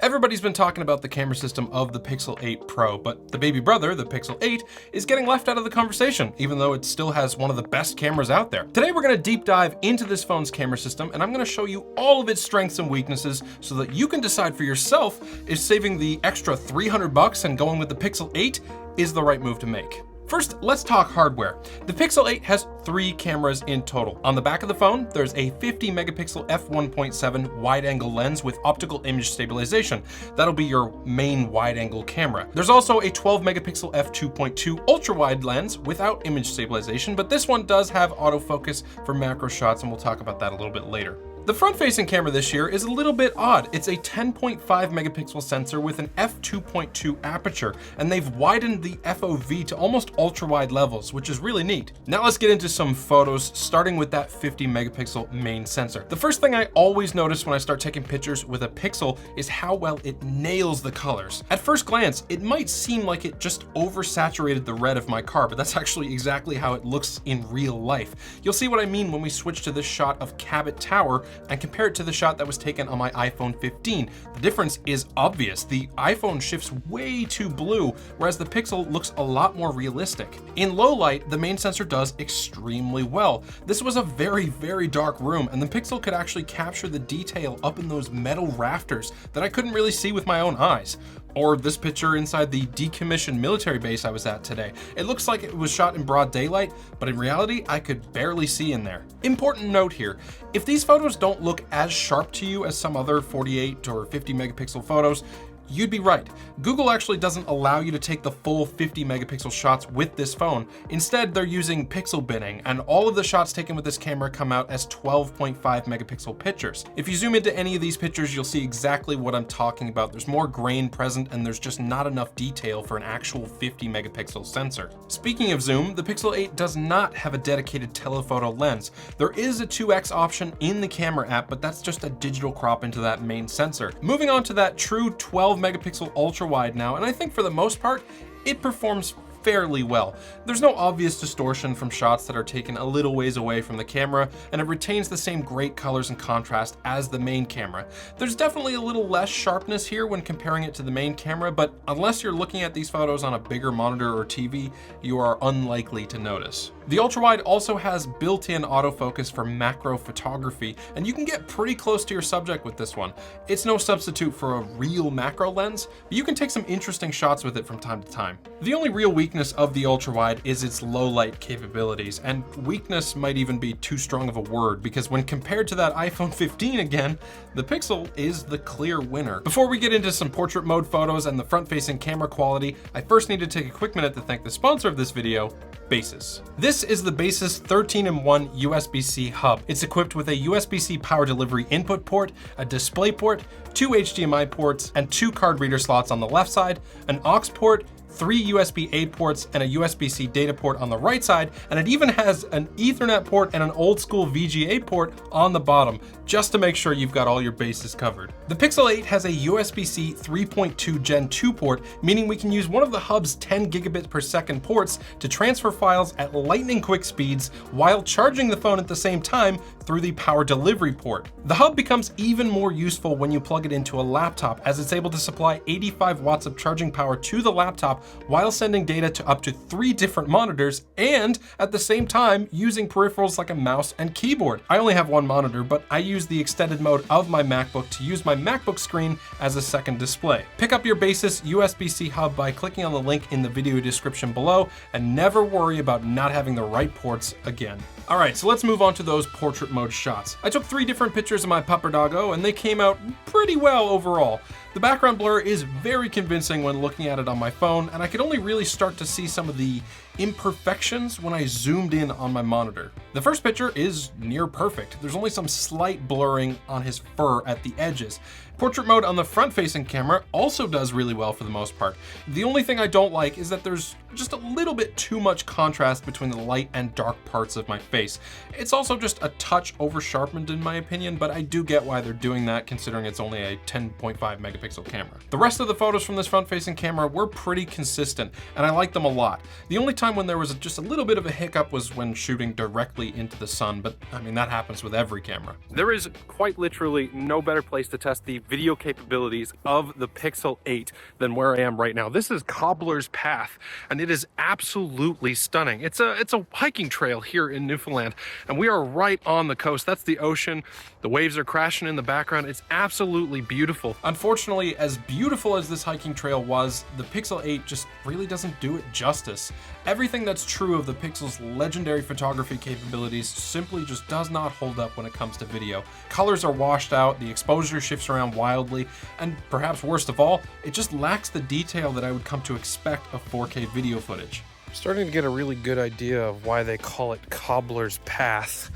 Everybody's been talking about the camera system of the Pixel 8 Pro, but the baby brother, the Pixel 8, is getting left out of the conversation, even though it still has one of the best cameras out there. Today we're gonna deep dive into this phone's camera system, and I'm gonna show you all of its strengths and weaknesses so that you can decide for yourself if saving the extra $300 and going with the Pixel 8 is the right move to make. First, let's talk hardware. The Pixel 8 has 3 cameras in total. On the back of the phone, there's a 50 megapixel f1.7 wide-angle lens with optical image stabilization. That'll be your main wide-angle camera. There's also a 12 megapixel f2.2 ultra-wide lens without image stabilization, but this one does have autofocus for macro shots, and we'll talk about that a little bit later. The front-facing camera this year is a little bit odd. It's a 10.5 megapixel sensor with an f2.2 aperture, and they've widened the FOV to almost ultra-wide levels, which is really neat. Now let's get into some photos, starting with that 50 megapixel main sensor. The first thing I always notice when I start taking pictures with a Pixel is how well it nails the colors. At first glance, it might seem like it just oversaturated the red of my car, but that's actually exactly how it looks in real life. You'll see what I mean when we switch to this shot of Cabot Tower and compare it to the shot that was taken on my iPhone 15. The difference is obvious. The iPhone shifts way too blue, whereas the Pixel looks a lot more realistic. In low light, the main sensor does extremely well. This was a very, very dark room, and the Pixel could actually capture the detail up in those metal rafters that I couldn't really see with my own eyes. Or this picture inside the decommissioned military base I was at today. It looks like it was shot in broad daylight, but in reality, I could barely see in there. Important note here, if these photos don't look as sharp to you as some other 48 or 50 megapixel photos, you'd be right. Google actually doesn't allow you to take the full 50 megapixel shots with this phone. Instead, they're using pixel binning, and all of the shots taken with this camera come out as 12.5 megapixel pictures. If you zoom into any of these pictures, you'll see exactly what I'm talking about. There's more grain present, and there's just not enough detail for an actual 50 megapixel sensor. Speaking of zoom, the Pixel 8 does not have a dedicated telephoto lens. There is a 2x option in the camera app, but that's just a digital crop into that main sensor. Moving on to that true 12 megapixel ultra wide now, and I think for the most part, it performs fairly well. There's no obvious distortion from shots that are taken a little ways away from the camera, and it retains the same great colors and contrast as the main camera. There's definitely a little less sharpness here when comparing it to the main camera, but unless you're looking at these photos on a bigger monitor or TV, you are unlikely to notice. The ultra-wide also has built-in autofocus for macro photography, and you can get pretty close to your subject with this one. It's no substitute for a real macro lens, but you can take some interesting shots with it from time to time. The only real weakness of the ultra-wide is its low-light capabilities, and weakness might even be too strong of a word, because when compared to that iPhone 15 again, the Pixel is the clear winner. Before we get into some portrait mode photos and the front-facing camera quality, I first need to take a quick minute to thank the sponsor of this video, Basis. This is the Basis 13-in-1 USB-C hub. It's equipped with a USB-C power delivery input port, a display port, 2 HDMI ports, and 2 card reader slots on the left side, an aux port, 3 USB-A ports, and a USB-C data port on the right side, and it even has an Ethernet port and an old school VGA port on the bottom, just to make sure you've got all your bases covered. The Pixel 8 has a USB-C 3.2 Gen 2 port, meaning we can use one of the hub's 10 gigabit per second ports to transfer files at lightning quick speeds while charging the phone at the same time through the power delivery port. The hub becomes even more useful when you plug it into a laptop, as it's able to supply 85 watts of charging power to the laptop while sending data to up to 3 different monitors, and at the same time using peripherals like a mouse and keyboard. I only have one monitor, but I use the extended mode of my MacBook to use my MacBook screen as a second display. Pick up your Basis USB-C hub by clicking on the link in the video description below, and never worry about not having the right ports again. All right, so let's move on to those portrait mode shots. I took 3 different pictures of my pupper doggo, and they came out pretty well overall. The background blur is very convincing when looking at it on my phone, and I could only really start to see some of the imperfections when I zoomed in on my monitor. The first picture is near perfect. There's only some slight blurring on his fur at the edges. Portrait mode on the front-facing camera also does really well for the most part. The only thing I don't like is that there's just a little bit too much contrast between the light and dark parts of my face. It's also just a touch over-sharpened in my opinion, but I do get why they're doing that considering it's only a 10.5 megapixel camera. The rest of the photos from this front-facing camera were pretty consistent, and I like them a lot. The only time when there was just a little bit of a hiccup was when shooting directly into the sun, but I mean, that happens with every camera. There is quite literally no better place to test the video capabilities of the Pixel 8 than where I am right now. This is Cobbler's Path, and it is absolutely stunning. It's a hiking trail here in Newfoundland, and we are right on the coast. That's the ocean. The waves are crashing in the background. It's absolutely beautiful. Unfortunately, as beautiful as this hiking trail was, the Pixel 8 just really doesn't do it justice. Everything that's true of the Pixel's legendary photography capabilities simply just does not hold up when it comes to video. Colors are washed out, the exposure shifts around wildly, and perhaps worst of all, it just lacks the detail that I would come to expect of 4K video footage. I'm starting to get a really good idea of why they call it Cobbler's Path.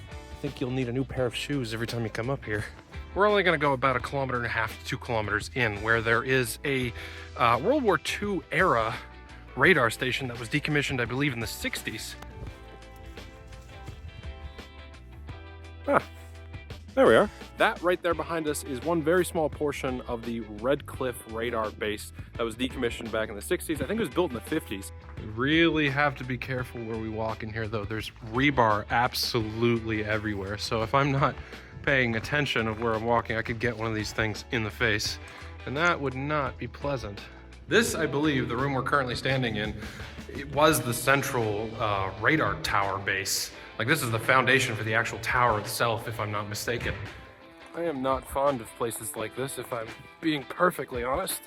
I think you'll need a new pair of shoes every time you come up here. We're only going to go about 1.5 kilometers to 2 kilometers in, where there is a World War II era radar station that was decommissioned, I believe, in the 60s. Ah, there we are. That right there behind us is one very small portion of the Red Cliff radar base that was decommissioned back in the 60s. I think it was built in the 50s. We really have to be careful where we walk in here, though. There's rebar absolutely everywhere. So if I'm not paying attention of where I'm walking, I could get one of these things in the face, and that would not be pleasant. This, I believe, the room we're currently standing in, it was the central radar tower base. Like, this is the foundation for the actual tower itself, if I'm not mistaken. I am not fond of places like this, if I'm being perfectly honest.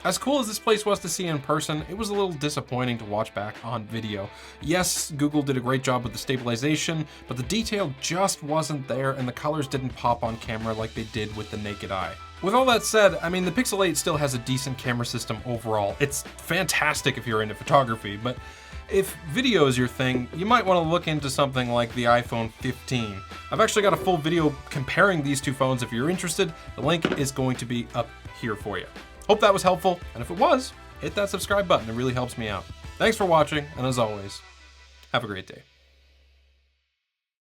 As cool as this place was to see in person, it was a little disappointing to watch back on video. Yes, Google did a great job with the stabilization, but the detail just wasn't there and the colors didn't pop on camera like they did with the naked eye. With all that said, I mean, the Pixel 8 still has a decent camera system overall. It's fantastic if you're into photography, but if video is your thing, you might want to look into something like the iPhone 15. I've actually got a full video comparing these two phones if you're interested. The link is going to be up here for you. Hope that was helpful, and if it was, hit that subscribe button. It really helps me out. Thanks for watching, and as always, have a great day.